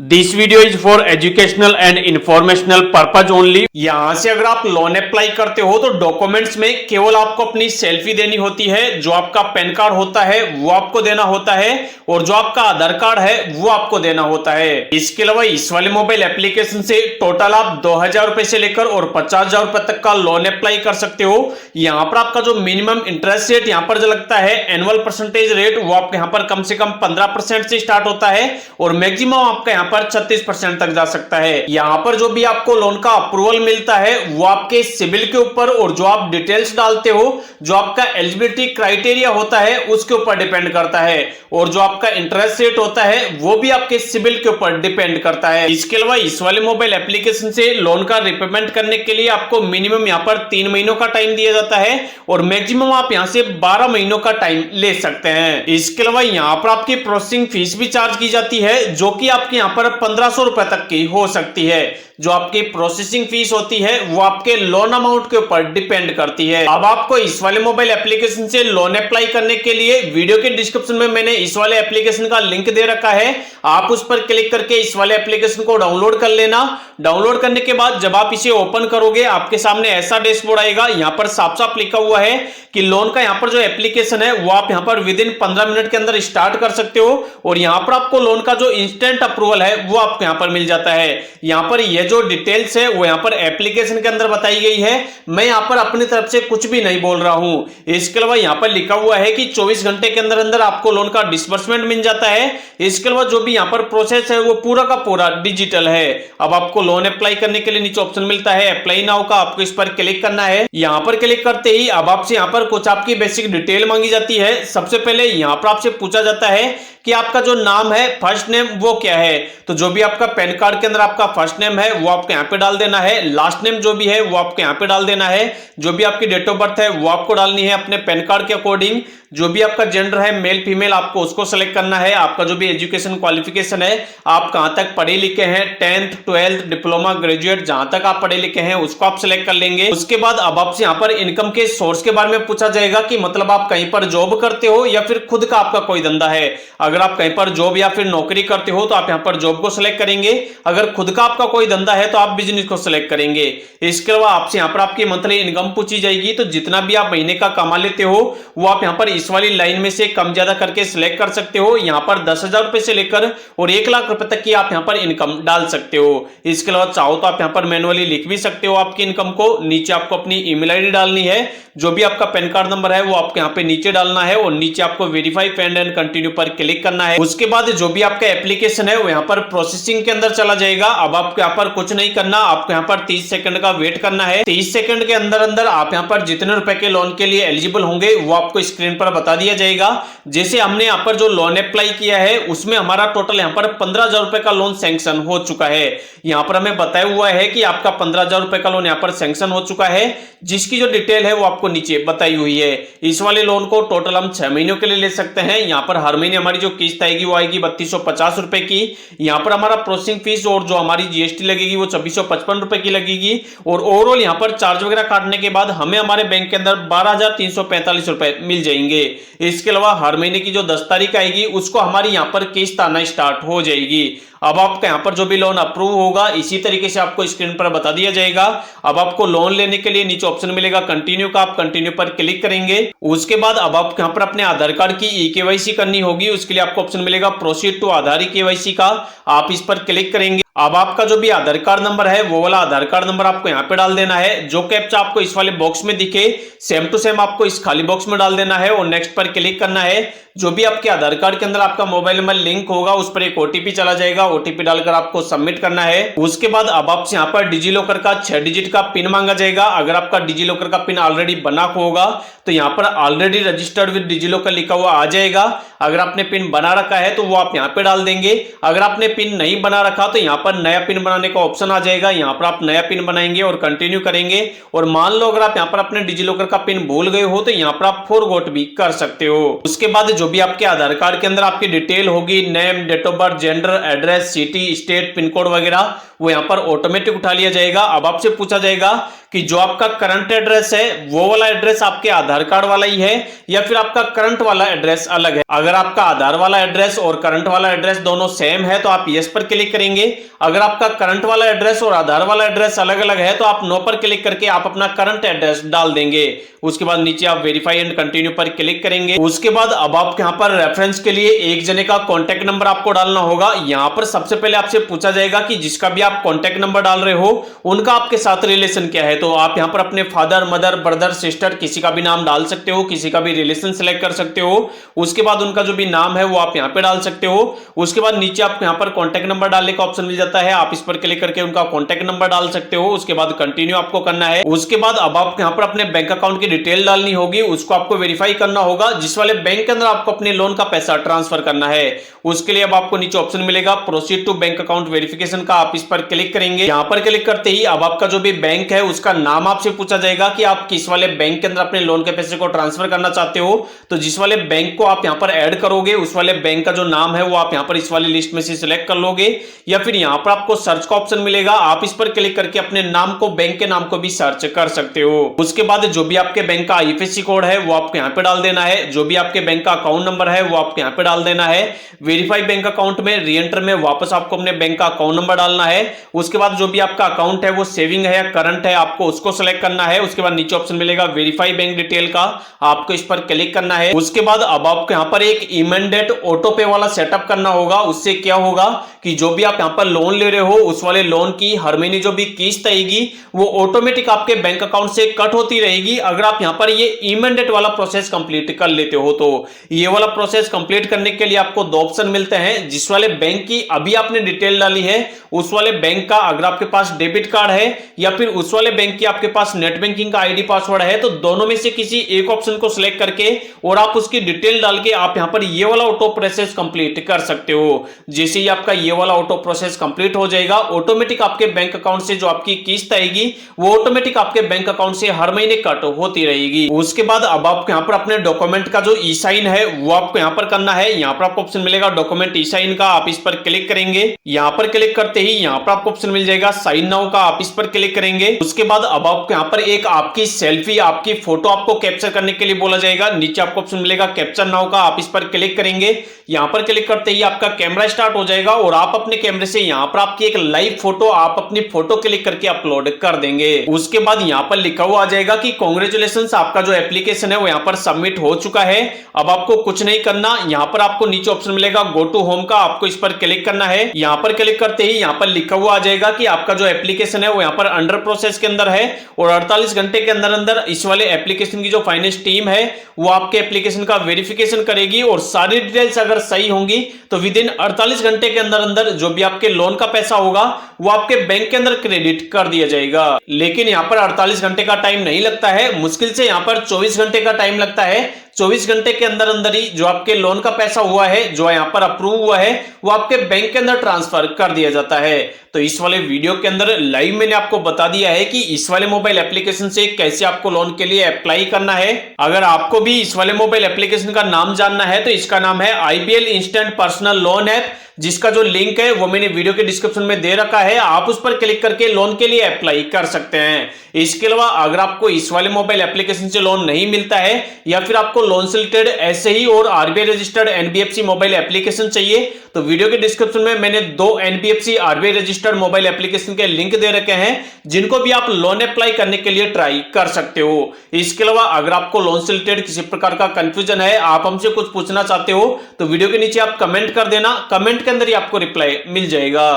This video is for educational and informational purpose only. यहां से अगर आप लोन अप्लाई करते हो तो डॉक्यूमेंट्स में केवल आपको अपनी सेल्फी देनी होती है, जो आपका पैन कार्ड होता है वो आपको देना होता है और जो आपका आधार कार्ड है वो आपको देना होता है। इसके अलावा इस वाले मोबाइल एप्लीकेशन से टोटल आप 2000 रुपए से लेकर और 50,000 रुपए तक का लोन अप्लाई कर सकते हो। यहाँ पर आपका जो मिनिमम इंटरेस्ट रेट यहाँ पर जो लगता है एनुअल परसेंटेज रेट वो आपके यहाँ पर कम से कम 15% से स्टार्ट होता है और मैक्सिमम आपका यहाँ पर 36% तक जा सकता है। यहाँ पर जो भी आपको लोन का अप्रूवल मिलता है वो आपके सिविल के ऊपर और जो आप डिटेल्स डालते हो, जो आपका एलिजिबिलिटी क्राइटेरिया होता है उसके ऊपर डिपेंड करता है और जो आपका इंटरेस्ट रेट होता है वो भी आपके सिविल के ऊपर डिपेंड करता है। इसके अलावा इस वाले मोबाइल एप्लीकेशन से लोन का रिपेमेंट करने के लिए आपको मिनिमम यहाँ पर 3 महीनों का टाइम दिया जाता है और मैक्सिमम आप यहाँ से 12 महीनों का टाइम ले सकते हैं। इसके अलावा यहाँ पर आपकी प्रोसेसिंग फीस भी चार्ज की जाती है जो कि आपके यहाँ पर 1500 रुपए तक की हो सकती है। जो आपकी प्रोसेसिंग फीस होती है वो आपके लोन अमाउंट के ऊपर डिपेंड करती है। अब आपको इस वाले मोबाइल एप्लीकेशन से लोन अप्लाई करने के लिए वीडियो के डिस्क्रिप्शन में मैंने इस वाले एप्लीकेशन का लिंक दे रखा है, आप उस पर क्लिक करके इस वाले एप्लीकेशन को डाउनलोड कर लेना। डाउनलोड करने के बाद जब आप इसे ओपन करोगे आपके सामने ऐसा डैशबोर्ड आएगा। यहाँ पर साफ साफ लिखा हुआ है कि लोन का यहाँ पर जो एप्लीकेशन है वो आप यहाँ पर विद इन 15 मिनट के अंदर स्टार्ट कर सकते हो और यहाँ पर आपको लोन का जो इंस्टेंट अप्रूवल है वो आपको यहाँ पर मिल जाता है। यहाँ पर ये जो डिटेल्स है वो यहाँ पर एप्लीकेशन के अंदर बताई गई है, मैं यहाँ पर अपनी तरफ से कुछ भी नहीं बोल रहा हूं। इसके अलावा यहाँ पर लिखा हुआ है कि 24 घंटे के अंदर अंदर आपको लोन का डिसबर्समेंट मिल जाता है। इसके अलावा जो भी यहाँ पर प्रोसेस है वो पूरा का पूरा डिजिटल है। अब आपको लोन अप्लाई करने के लिए नीचे ऑप्शन मिलता है अप्लाई नाउ का, आपको इस पर क्लिक करना है। यहाँ पर क्लिक करते ही अब आपसे यहाँ पर कुछ आपकी बेसिक डिटेल मांगी जाती है। सबसे पहले यहाँ पर आपसे पूछा जाता है कि आपका जो नाम है फर्स्ट नेम वो क्या है, तो जो भी आपका पैन कार्ड के अंदर आपका फर्स्ट नेम है वो आपको यहाँ पे डाल देना है। लास्ट नेम जो भी है वो आपको यहाँ पे डाल देना है। जो भी आपकी डेट ऑफ बर्थ है वो आपको डालनी है अपने पैन कार्ड के अकॉर्डिंग। जो भी आपका जेंडर है मेल फीमेल आपको उसको सेलेक्ट करना है। आपका जो भी एजुकेशन क्वालिफिकेशन है आप कहां तक पढ़े लिखे हैं, 10th 12th डिप्लोमा ग्रेजुएट जहां तक आप पढ़े लिखे हैं उसको आप सिलेक्ट कर लेंगे। उसके बाद अब आपसे यहाँ पर इनकम के सोर्स के बारे में पूछा जाएगा कि मतलब आप कहीं पर जॉब करते हो या फिर खुद का आपका कोई धंधा है। अगर आप कहीं पर जॉब या फिर नौकरी करते हो तो आप यहाँ पर जॉब को सिलेक्ट करेंगे। अगर खुद का आपका कोई धंधा है तो आप बिजनेस को सिलेक्ट करेंगे। इसके अलावा आपसे यहाँ पर आपकी मंथली इनकम पूछी जाएगी, तो जितना भी आप महीने का कमा लेते हो वो आप यहाँ पर इस वाली लाइन में से कम ज्यादा करके सिलेक्ट कर सकते हो। यहाँ पर 10,000 रुपए से लेकर और 1 लाख रुपए तक की आप यहाँ पर इनकम डाल सकते हो। इसके अलावा चाहो तो आप यहाँ पर मैनुअली लिख भी सकते हो आपकी इनकम को। नीचे आपको अपनी ईमेल आईडी डालनी है, जो भी आपका पैन कार्ड नंबर है वो आपको यहाँ पे नीचे डालना है और नीचे आपको वेरीफाई पेंड एंड कंटिन्यू पर क्लिक करना है। उसके बाद जो भी आपका एप्लीकेशन है वो यहाँ पर प्रोसेसिंग के अंदर चला जाएगा। अब आपको यहाँ पर कुछ नहीं करना, आपको यहाँ पर 30 सेकंड का वेट करना है। 30 सेकंड के अंदर अंदर आप यहाँ पर जितने रुपए के लोन के लिए एलिजिबल होंगे वो आपको स्क्रीन पर बता दिया जाएगा। जैसे हमने यहाँ पर जो लोन अप्लाई किया है उसमें हमारा टोटल यहाँ पर 15,000 रुपए का लोन सैंक्शन हो चुका है। यहाँ पर हमें बताया हुआ है कि आपका 15,000 रुपए का लोन यहाँ पर सैंक्शन हो चुका है, जिसकी जो डिटेल है वो आपको नीचे बताई हुई है। इस वाले लोन को टोटल हम 6 महीनों के लिए ले सकते हैं। यहाँ पर हर महीने हमारी जो किस्त आएगी वो आएगी 3250 रुपए की। यहाँ पर हमारा प्रोसेसिंग फीस और जो हमारी जीएसटी लगेगी वो 2655 रुपए की लगेगी और ओवरऑल यहाँ पर चार्ज वगैरह काटने के बाद हमें हमारे बैंक के अंदर 12,345 रुपए मिल जाएंगे। इसके अलावा हर महीने की जो 10 तारीख आएगी उसको हमारी यहाँ पर किस्त आना स्टार्ट हो जाएगी। अब आपका यहाँ पर जो भी लोन अप्रूव होगा इसी तरीके से आपको स्क्रीन पर बता दिया जाएगा। अब आपको लोन लेने के लिए नीचे ऑप्शन मिलेगा कंटिन्यू का, आप कंटिन्यू पर क्लिक करेंगे। उसके बाद अब आपको यहाँ पर अपने आधार कार्ड की ई-केवाईसी करनी होगी, उसके लिए आपको ऑप्शन मिलेगा प्रोसीड टू आधार ई-केवाईसी का, आप इस पर क्लिक करेंगे। अब आपका जो भी आधार कार्ड नंबर है वो वाला आधार कार्ड नंबर आपको यहाँ पे डाल देना है। जो कैप्चा आपको इस वाले बॉक्स में दिखे सेम टू सेम आपको इस खाली बॉक्स में डाल देना है और नेक्स्ट पर क्लिक करना है। जो भी आपके आधार कार्ड के अंदर आपका मोबाइल नंबर लिंक होगा उस पर एक ओटीपी चला जाएगा, ओटीपी डालकर आपको सबमिट करना है। उसके बाद अब आपसे यहाँ पर डिजी लॉकर का 6 डिजिट का पिन मांगा जाएगा। अगर आपका डिजी लॉकर का पिन ऑलरेडी बना होगा तो यहाँ पर already registered with DigiLocker लिखा हुआ आ जाएगा। अगर आपने पिन बना रखा है तो वो आप यहाँ पे डाल देंगे। अगर आपने पिन नहीं बना रखा तो यहाँ पर नया पिन बनाने का ऑप्शन आ जाएगा। यहाँ पर आप नया पिन बनाएंगे और कंटिन्यू करेंगे। और मान लो अगर आप यहाँ पर अपने डिजिलॉकर का पिन भूल गए हो तो यहाँ पर आप फॉरगॉट भी कर सकते हो। उसके बाद जो भी आपके आधार कार्ड के अंदर आपकी डिटेल होगी, name, date of birth, gender, address, city, state, pin code वगैरह, वो यहाँ पर ऑटोमेटिक उठा लिया जाएगा। अब आपसे पूछा जाएगा कि जो आपका करंट एड्रेस है वो वाला एड्रेस आपके आधार कार्ड वाला ही है या फिर आपका करंट वाला एड्रेस अलग है। अगर आपका आधार वाला एड्रेस और करंट वाला एड्रेस दोनों सेम है तो आप यस पर क्लिक करेंगे। अगर आपका करंट वाला एड्रेस और आधार वाला एड्रेस अलग अलग है तो आप नो पर क्लिक करके आप अपना करंट एड्रेस डाल देंगे। उसके बाद नीचे आप वेरीफाई एंड कंटिन्यू पर क्लिक करेंगे। उसके बाद अब आप यहाँ पर रेफरेंस के लिए एक जने का कॉन्टैक्ट नंबर आपको डालना होगा। यहाँ पर सबसे पहले आपसे पूछा जाएगा कि जिसका भी आप कॉन्टैक्ट नंबर डाल रहे हो उनका आपके साथ रिलेशन क्या है। तो आप यहाँ पर अपने फादर, मदर, ब्रदर, सिस्टर किसी का भी नाम डाल सकते हो, किसी का भी रिलेशन सिलेक्ट कर सकते हो। उसके बाद उनका जो भी नाम है वो आप यहाँ पे डाल सकते हो। उसके बाद नीचे आपको यहाँ पर कॉन्टैक्ट नंबर डालने का ऑप्शन मिल जाता है, आप इस पर क्लिक करके उनका कॉन्टैक्ट नंबर डाल सकते हो। उसके बाद कंटिन्यू आपको करना है। उसके बाद अब आपको यहाँ पर अपने बैंक अकाउंट की डिटेल डालनी होगी, उसको आपको वेरीफाई करना होगा जिस वाले बैंक के अंदर आपको अपने लोन का पैसा ट्रांसफर करना है। उसके लिए अब आपको नीचे ऑप्शन मिलेगा proceed to bank account verification का, आप इस पर क्लिक करेंगे। यहाँ पर क्लिक करते ही अब आपका जो भी बैंक है उसका नाम आपसे पूछा जाएगा कि आप किस वाले बैंक के अंदर अपने लोन के पैसे को ट्रांसफर करना चाहते हो। तो जिस वाले बैंक को आप यहाँ पर ऐड करोगे उस वाले बैंक का जो नाम है वो आप यहाँ पर इस वाली लिस्ट में से सिलेक्ट कर लोगे, या फिर यहाँ पर आपको सर्च का ऑप्शन मिलेगा, आप इस पर क्लिक करके अपने नाम को, बैंक के नाम को भी सर्च कर सकते हो। उसके बाद जो भी आपके बैंक का आईएफएससी कोड है वो आपको यहाँ पे डाल देना है। जो भी आपके बैंक का अकाउंट नंबर है वो आपको यहाँ पे डाल देना है। वेरीफाई बैंक अकाउंट में री एंटर में वापस आपको अपने बैंक का अकाउंट नंबर डालना है। उसके बाद जो भी आपका अकाउंट है वो सेविंग है या करंट है आपको उसको सेलेक्ट करना है। उसके बाद नीचे ऑप्शन मिलेगा वेरीफाई बैंक डिटेल का, आपको इस पर क्लिक करना है। उसके बाद अब आपको यहाँ पर एक इमीडिएट ऑटो पे वाला सेटअप करना होगा। उससे क्या होगा कि जो भी आप यहाँ पर लोन ले रहे हो उस वाले लोन की हर महीने जो भी किस्त आएगी वो ऑटोमेटिक आपके बैंक अकाउंट से कट होती रहेगी अगर आप यहाँ पर ये इमीडिएट वाला प्रोसेस कंप्लीट कर लेते हो। तो ये वाला प्रोसेस कंप्लीट करने के लिए आपको दो ऑप्शन मिलते हैं। जिस वाले बैंक की अभी आपने डिटेल डाली है उस वाले बैंक का अगर आपके पास डेबिट कार्ड है या फिर उस वाले बैंक की आपके पास नेट बैंकिंग का आईडी पासवर्ड है तो दोनों में से किसी एक ऑप्शन को सिलेक्ट करके और आप उसकी डिटेल डाल के आप यहां पर ये वाला ऑटो प्रोसेस कंप्लीट कर सकते हो। जैसे ही आपका ये वाला ऑटो प्रोसेस कंप्लीट हो जाएगा ऑटोमेटिक आपके बैंक अकाउंट से जो आपकी किस्त आएगी वो ऑटोमेटिक आपके बैंक अकाउंट से हर महीने कट होती रहेगी। उसके बाद अब आपको यहाँ पर अपने डॉक्यूमेंट का जो ई साइन है वो आपको यहाँ पर करना है। यहाँ पर आपको ऑप्शन मिलेगा डॉक्यूमेंट ई साइन का, आप इस पर क्लिक करेंगे। यहाँ पर क्लिक करते ही यहाँ पर आपको ऑप्शन मिल जाएगा साइन नाउ का, आप इस पर क्लिक करेंगे। उसके बाद अब आपको यहाँ पर एक आपकी सेल्फी, आपकी फोटो आपको कैप्चर करने के लिए बोला जाएगा। नीचे आपको ऑप्शन मिलेगा कैप्चर नाउ का, आप इस पर क्लिक करेंगे। यहाँ पर क्लिक करते ही आपका कैमरा स्टार्ट हो जाएगा और आप अपने कैमरे से यहाँ पर आपकी एक लाइव फोटो आप अपनी फोटो क्लिक करके अपलोड कर देंगे। उसके बाद यहाँ पर लिखा हुआ आ जाएगा कि कांग्रेचुलेशंस, आपका जो एप्लीकेशन है वो यहाँ पर सबमिट हो चुका है। अब आपको कुछ नहीं करना, यहाँ पर आपको नीचे ऑप्शन मिलेगा गो टू होम का, आपको इस पर क्लिक करना है। यहाँ पर क्लिक करते ही यहाँ पर लिखा हुआ आ जाएगा कि आपका जो एप्लीकेशन है वो यहाँ पर अंडर प्रोसेस के अंदर है और 48 घंटे के अंदर अंदर इस वाले एप्लीकेशन की जो फाइनेंस टीम है वो आपके एप्लीकेशन का वेरिफिकेशन करेगी और सारी डिटेल्स अगर सही होंगी तो विद इन 48 घंटे के अंदर अंदर जो भी आपके लोन का पैसा होगा वो आपके बैंक के अंदर क्रेडिट कर दिया जाएगा। लेकिन यहाँ पर 48 घंटे का टाइम नहीं लगता है, मुश्किल से यहाँ पर 24 घंटे का टाइम लगता है। 24 घंटे के अंदर अंदर ही जो आपके लोन का पैसा हुआ है, जो यहाँ पर अप्रूव हुआ है, वो आपके बैंक के अंदर ट्रांसफर कर दिया जाता है। तो इस वाले वीडियो के अंदर लाइव मैंने आपको बता दिया है कि इस वाले मोबाइल एप्लीकेशन से कैसे आपको लोन के लिए अप्लाई करना है। अगर आपको भी इस वाले मोबाइल एप्लीकेशन का नाम जानना है तो इसका नाम है IBL instant personal loan app, जिसका जो लिंक है वो मैंने वीडियो के डिस्क्रिप्शन में दे रखा है, आप उस पर क्लिक करके लोन के लिए अप्लाई कर सकते हैं। इसके अलावा अगर आपको इस वाले मोबाइल एप्लीकेशन से लोन नहीं मिलता है या फिर आपको लोन से रिलेटेड ऐसे ही और RBI registered NBFC mobile application चाहिए तो वीडियो के डिस्क्रिप्शन में मैंने 2 NBFC RBI registered mobile application के लिंक दे रखे हैं जिनको भी आप लोन अप्लाई करने के लिए ट्राई कर सकते हो। इसके अलावा अगर आपको लोन से रिलेटेड किसी प्रकार का कंफ्यूजन है, आप हमसे कुछ पूछना चाहते हो तो वीडियो के नीचे आप कमेंट कर देना, कमेंट के अंदर ही आपको रिप्लाई मिल जाएगा।